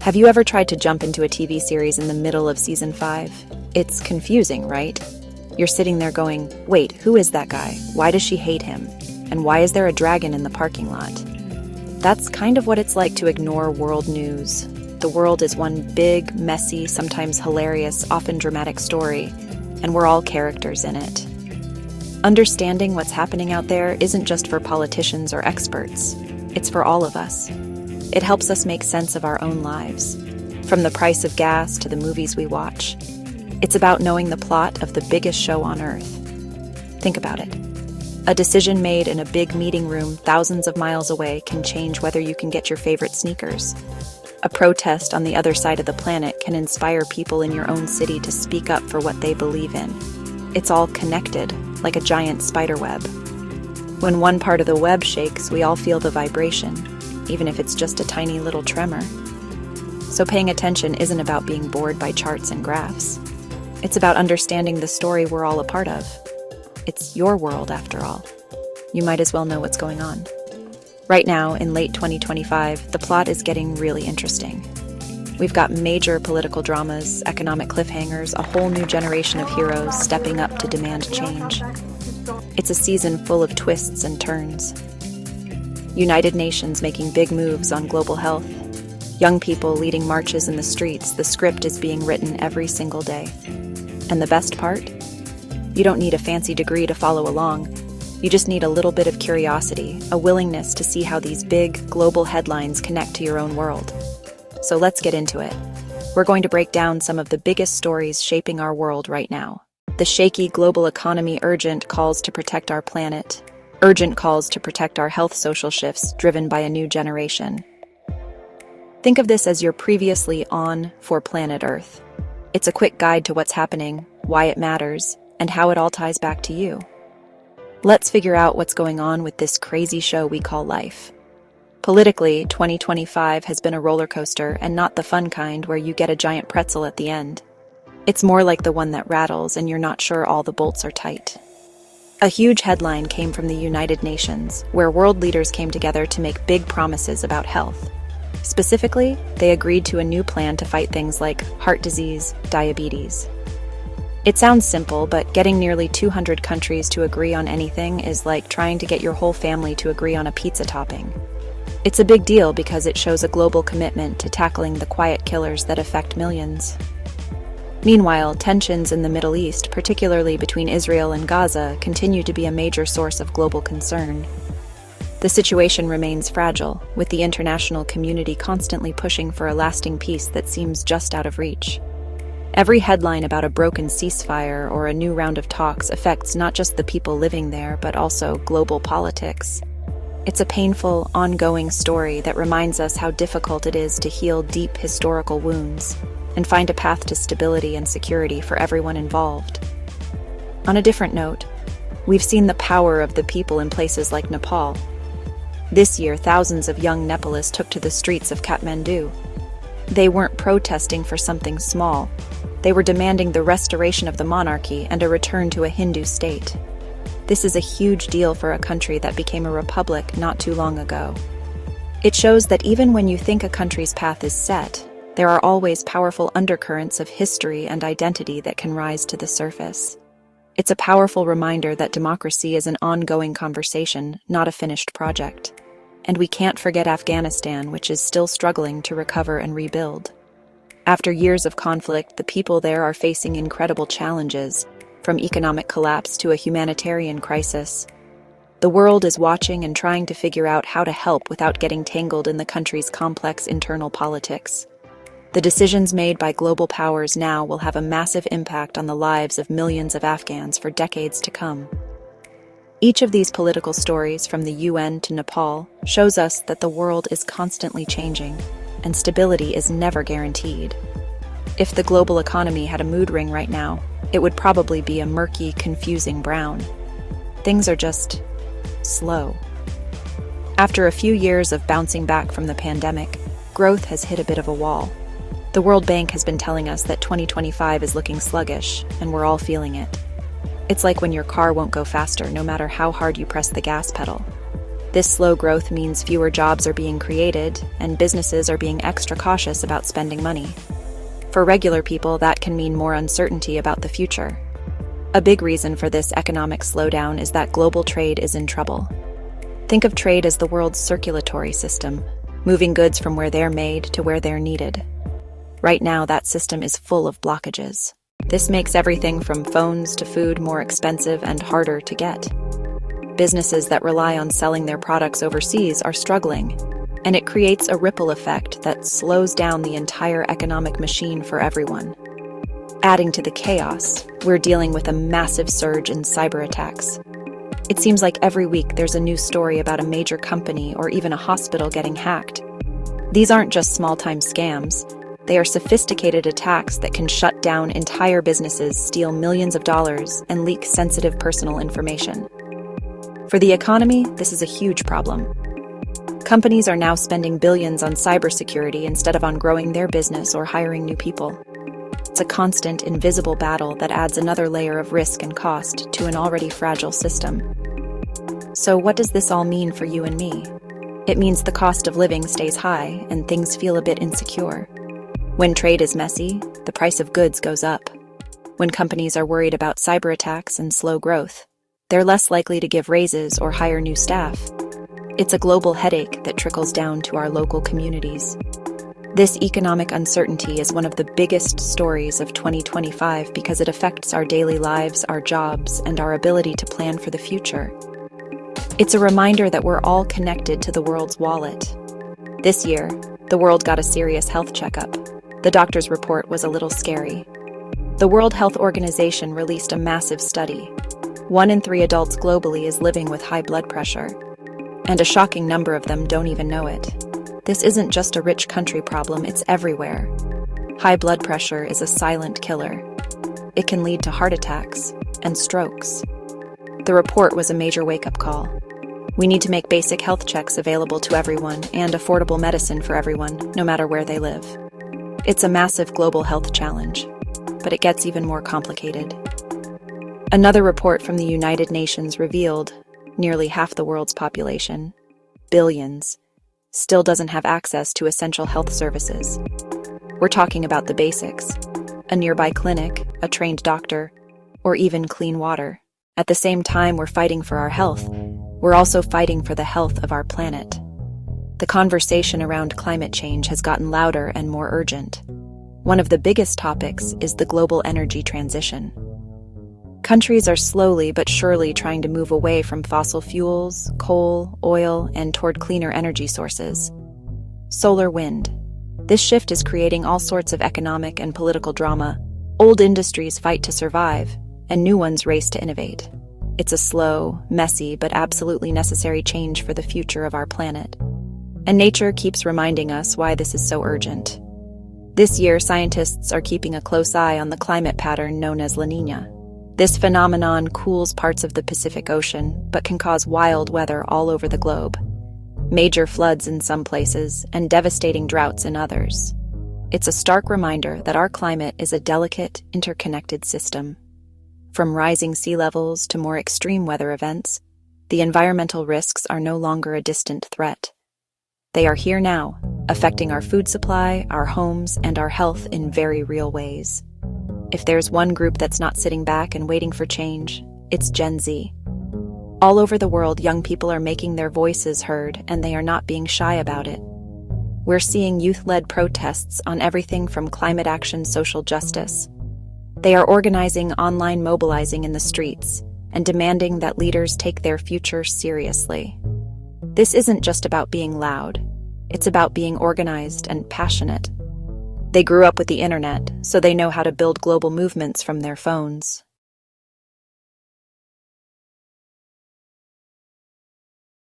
Have you ever tried to jump into a TV series in the middle of season 5? It's confusing, right? You're sitting there going, wait, who is that guy? Why does she hate him? And why is there a dragon in the parking lot? That's kind of what it's like to ignore world news. The world is one big, messy, sometimes hilarious, often dramatic story, and we're all characters in it. Understanding what's happening out there isn't just for politicians or experts. It's for all of us. It helps us make sense of our own lives, from the price of gas to the movies we watch. It's about knowing the plot of the biggest show on Earth. Think about it. A decision made in a big meeting room thousands of miles away can change whether you can get your favorite sneakers. A protest on the other side of the planet can inspire people in your own city to speak up for what they believe in. It's all connected, like a giant spider web. When one part of the web shakes, we all feel the vibration, even if it's just a tiny little tremor. So paying attention isn't about being bored by charts and graphs. It's about understanding the story we're all a part of. It's your world, after all. You might as well know what's going on. Right now, in late 2025, the plot is getting really interesting. We've got major political dramas, economic cliffhangers, a whole new generation of heroes stepping up to demand change. It's a season full of twists and turns. United Nations making big moves on global health. Young people leading marches in the streets. The script is being written every single day. And the best part? You don't need a fancy degree to follow along. You just need a little bit of curiosity, a willingness to see how these big, global headlines connect to your own world. So let's get into it. We're going to break down some of the biggest stories shaping our world right now. The shaky global economy, urgent calls to protect our planet. Urgent calls to protect our health, social shifts driven by a new generation. Think of this as your previously on for planet Earth. It's a quick guide to what's happening, why it matters, and how it all ties back to you. Let's figure out what's going on with this crazy show we call life. Politically, 2025 has been a roller coaster, and not the fun kind where you get a giant pretzel at the end. It's more like the one that rattles and you're not sure all the bolts are tight. A huge headline came from the United Nations, where world leaders came together to make big promises about health. Specifically, they agreed to a new plan to fight things like heart disease, diabetes. It sounds simple, but getting nearly 200 countries to agree on anything is like trying to get your whole family to agree on a pizza topping. It's a big deal because it shows a global commitment to tackling the quiet killers that affect millions. Meanwhile, tensions in the Middle East, particularly between Israel and Gaza, continue to be a major source of global concern. The situation remains fragile, with the international community constantly pushing for a lasting peace that seems just out of reach. Every headline about a broken ceasefire or a new round of talks affects not just the people living there, but also global politics. It's a painful, ongoing story that reminds us how difficult it is to heal deep historical wounds and find a path to stability and security for everyone involved. On a different note, we've seen the power of the people in places like Nepal. This year, thousands of young Nepalese took to the streets of Kathmandu. They weren't protesting for something small. They were demanding the restoration of the monarchy and a return to a Hindu state. This is a huge deal for a country that became a republic not too long ago. It shows that even when you think a country's path is set, there are always powerful undercurrents of history and identity that can rise to the surface. It's a powerful reminder that democracy is an ongoing conversation, not a finished project. And we can't forget Afghanistan, which is still struggling to recover and rebuild. After years of conflict, the people there are facing incredible challenges, from economic collapse to a humanitarian crisis. The world is watching and trying to figure out how to help without getting tangled in the country's complex internal politics. The decisions made by global powers now will have a massive impact on the lives of millions of Afghans for decades to come. Each of these political stories, from the UN to Nepal, shows us that the world is constantly changing, and stability is never guaranteed. If the global economy had a mood ring right now, it would probably be a murky, confusing brown. Things are just slow. After a few years of bouncing back from the pandemic, growth has hit a bit of a wall. The World Bank has been telling us that 2025 is looking sluggish, and we're all feeling it. It's like when your car won't go faster no matter how hard you press the gas pedal. This slow growth means fewer jobs are being created, and businesses are being extra cautious about spending money. For regular people, that can mean more uncertainty about the future. A big reason for this economic slowdown is that global trade is in trouble. Think of trade as the world's circulatory system, moving goods from where they're made to where they're needed. Right now, that system is full of blockages. This makes everything from phones to food more expensive and harder to get. Businesses that rely on selling their products overseas are struggling, and it creates a ripple effect that slows down the entire economic machine for everyone. Adding to the chaos, we're dealing with a massive surge in cyber attacks. It seems like every week there's a new story about a major company or even a hospital getting hacked. These aren't just small-time scams. They are sophisticated attacks that can shut down entire businesses, steal millions of dollars, and leak sensitive personal information. For the economy, this is a huge problem. Companies are now spending billions on cybersecurity instead of on growing their business or hiring new people. It's a constant, invisible battle that adds another layer of risk and cost to an already fragile system. So what does this all mean for you and me? It means the cost of living stays high and things feel a bit insecure. When trade is messy, the price of goods goes up. When companies are worried about cyber attacks and slow growth, they're less likely to give raises or hire new staff. It's a global headache that trickles down to our local communities. This economic uncertainty is one of the biggest stories of 2025 because it affects our daily lives, our jobs, and our ability to plan for the future. It's a reminder that we're all connected to the world's wallet. This year, the world got a serious health checkup. The doctor's report was a little scary. The World Health Organization released a massive study. 1 in 3 adults globally is living with high blood pressure, and a shocking number of them don't even know it. This isn't just a rich country problem, it's everywhere. High blood pressure is a silent killer. It can lead to heart attacks and strokes. The report was a major wake-up call. We need to make basic health checks available to everyone and affordable medicine for everyone, no matter where they live. It's a massive global health challenge, but it gets even more complicated. Another report from the United Nations revealed nearly half the world's population, billions, still doesn't have access to essential health services. We're talking about the basics: a nearby clinic, a trained doctor, or even clean water. At the same time we're fighting for our health, we're also fighting for the health of our planet. The conversation around climate change has gotten louder and more urgent. One of the biggest topics is the global energy transition. Countries are slowly but surely trying to move away from fossil fuels, coal, oil, and toward cleaner energy sources. Solar wind. This shift is creating all sorts of economic and political drama. Old industries fight to survive, and new ones race to innovate. It's a slow, messy, but absolutely necessary change for the future of our planet. And nature keeps reminding us why this is so urgent. This year, scientists are keeping a close eye on the climate pattern known as La Niña. This phenomenon cools parts of the Pacific Ocean, but can cause wild weather all over the globe. Major floods in some places, and devastating droughts in others. It's a stark reminder that our climate is a delicate, interconnected system. From rising sea levels to more extreme weather events, the environmental risks are no longer a distant threat. They are here now, affecting our food supply, our homes, and our health in very real ways. If there's one group that's not sitting back and waiting for change, it's Gen Z. All over the world, young people are making their voices heard, and they are not being shy about it. We're seeing youth-led protests on everything from climate action, social justice. They are organizing, online mobilizing in the streets, and demanding that leaders take their future seriously. This isn't just about being loud. It's about being organized and passionate. They grew up with the internet, so they know how to build global movements from their phones.